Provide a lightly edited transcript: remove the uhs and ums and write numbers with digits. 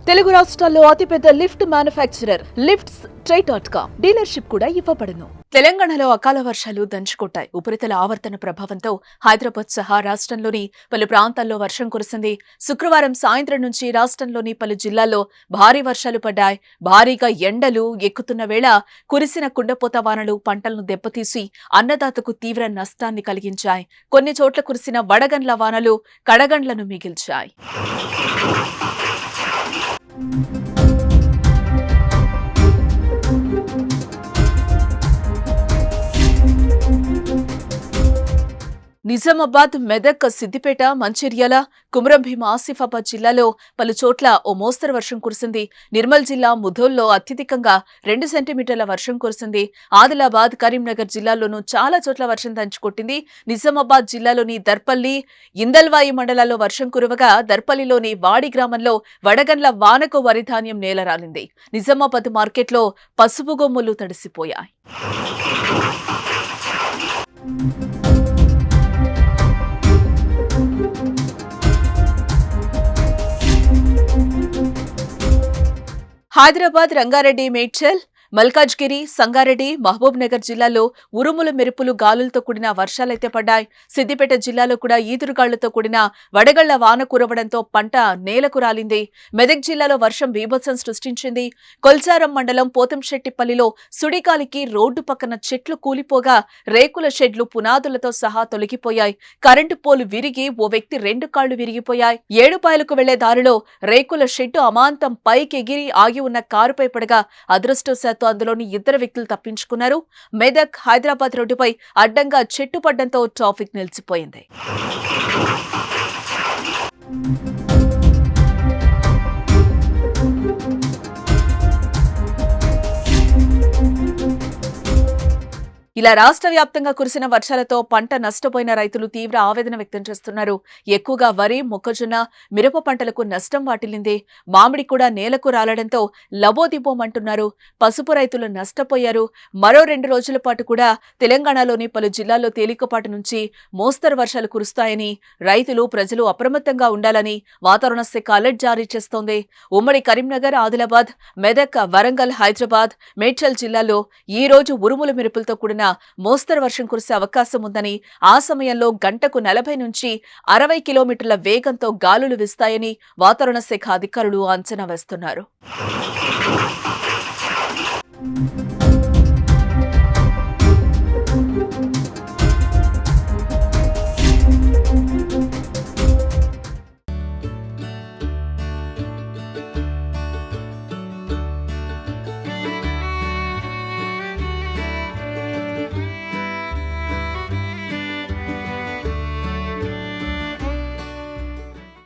తెలుగు రాష్ట్రాల్లో అతిపెద్ద lift manufacturer lifts ట్రై.com dealership కూడా ఇవ్వబడును. తెలంగాణలో అకాల వర్షాలు దంచుకొట్టాయి. ఉపరితల ఆవర్తన ప్రభావంతో హైదరాబాద్ సహా రాష్ట్రంలోని పలు ప్రాంతాల్లో వర్షం కురిసింది. శుక్రవారం సాయంత్రం నుంచి రాష్ట్రంలోని పలు జిల్లాల్లో భారీ వర్షాలు పడ్డాయి. భారీగా ఎండలు ఎక్కుతున్న వేళ కురిసిన కుండపోత వానలు పంటలను దెబ్బతీసి అన్నదాతకు తీవ్ర నష్టాన్ని కలిగించాయి. కొన్ని చోట్ల కురిసిన వడగండ్ల వానలు కడగండ్లను మిగిల్చాయి. నిజామాబాద్, మెదక్, సిద్దిపేట, మంచిర్యాల, కుమ్రంభీం, ఆసిఫాబాద్ జిల్లాలో పలు చోట్ల ఓ మోస్తరు వర్షం కురిసింది. నిర్మల్ జిల్లా ముధోల్లో అత్యధికంగా 2 సెంటీమీటర్ల వర్షం కురిసింది. ఆదిలాబాద్, కరీంనగర్ జిల్లాల్లోనూ చాలా చోట్ల వర్షం దంచుకొట్టింది. నిజామాబాద్ జిల్లాలోని దర్పల్లి, ఇందల్వాయి మండలాల్లో వర్షం కురవగా దర్పల్లిలోని వాడి గ్రామంలో వడగండ్ల వానకు వరిధాన్యం నేలరాలింది. నిజామాబాద్ మార్కెట్లో పసుపు గొమ్ములు తడిసిపోయాయి. హైదరాబాద్, రంగారెడ్డి, మేడ్చల్, మల్కాజ్గిరి, సంగారెడ్డి, మహబూబ్ నగర్ జిల్లాల్లో ఉరుములు, మెరుపులు, గాలులతో కూడిన వర్షాలైతే పడ్డాయి. సిద్దిపేట జిల్లాలో కూడా ఈదురుగాళ్లతో కూడిన వడగళ్ల వాన కురవడంతో పంట నేలకు రాలింది. మెదక్ జిల్లాలో వర్షం బీభత్సం సృష్టించింది. కొల్చారం మండలం పోతంశెట్టిపల్లిలో సుడిగాలికి రోడ్డు పక్కన చెట్లు కూలిపోగా రేకుల షెడ్లు పునాదులతో సహా తొలగిపోయాయి. కరెంటు పోలు విరిగి ఓ వ్యక్తి 2 కాళ్లు విరిగిపోయాయి. ఏడుపాయలకు వెళ్లే దారిలో రేకుల షెడ్డు అమాంతం పైకెగిరి ఆగి ఉన్న కారుపై పడగా అదృష్టవశాత్తు అందులోని 2 వ్యక్తులు తప్పించుకున్నారు. మెదక్, హైదరాబాద్ రోడ్డుపై అడ్డంగా చెట్టు పడ్డంతో ట్రాఫిక్ నిలిచిపోయింది. ఇలా రాష్ట్ర వ్యాప్తంగా కురిసిన వర్షాలతో పంట నష్టపోయిన రైతులు తీవ్ర ఆవేదన వ్యక్తం చేస్తున్నారు. ఎక్కువగా వరి, మొక్కజొన్న, మిరప పంటలకు నష్టం వాటిల్లింది. మామిడి కూడా నేలకు రాలడంతో లబోదిబోమంటున్నారు. పసుపు రైతులు నష్టపోయారు. మరో 2 రోజుల పాటు కూడా తెలంగాణలోని పలు జిల్లాల్లో తేలికపాటి నుంచి మోస్తరు వర్షాలు కురుస్తాయని రైతులు, ప్రజలు అప్రమత్తంగా ఉండాలని వాతావరణ శాఖ అలర్ట్ జారీ చేస్తోంది. ఉమ్మడి కరీంనగర్, ఆదిలాబాద్, మెదక్, వరంగల్, హైదరాబాద్, మేడ్చల్ జిల్లాల్లో ఈ రోజు ఉరుముల మెరుపులతో కూడిన మోస్తరు వర్షం కురిసే అవకాశం ఉందని, ఆ సమయంలో గంటకు 40 నుంచి 60 కిలోమీటర్ల వేగంతో గాలులు వీస్తాయని వాతావరణ శాఖ అధికారులు అంచనా వేస్తున్నారు.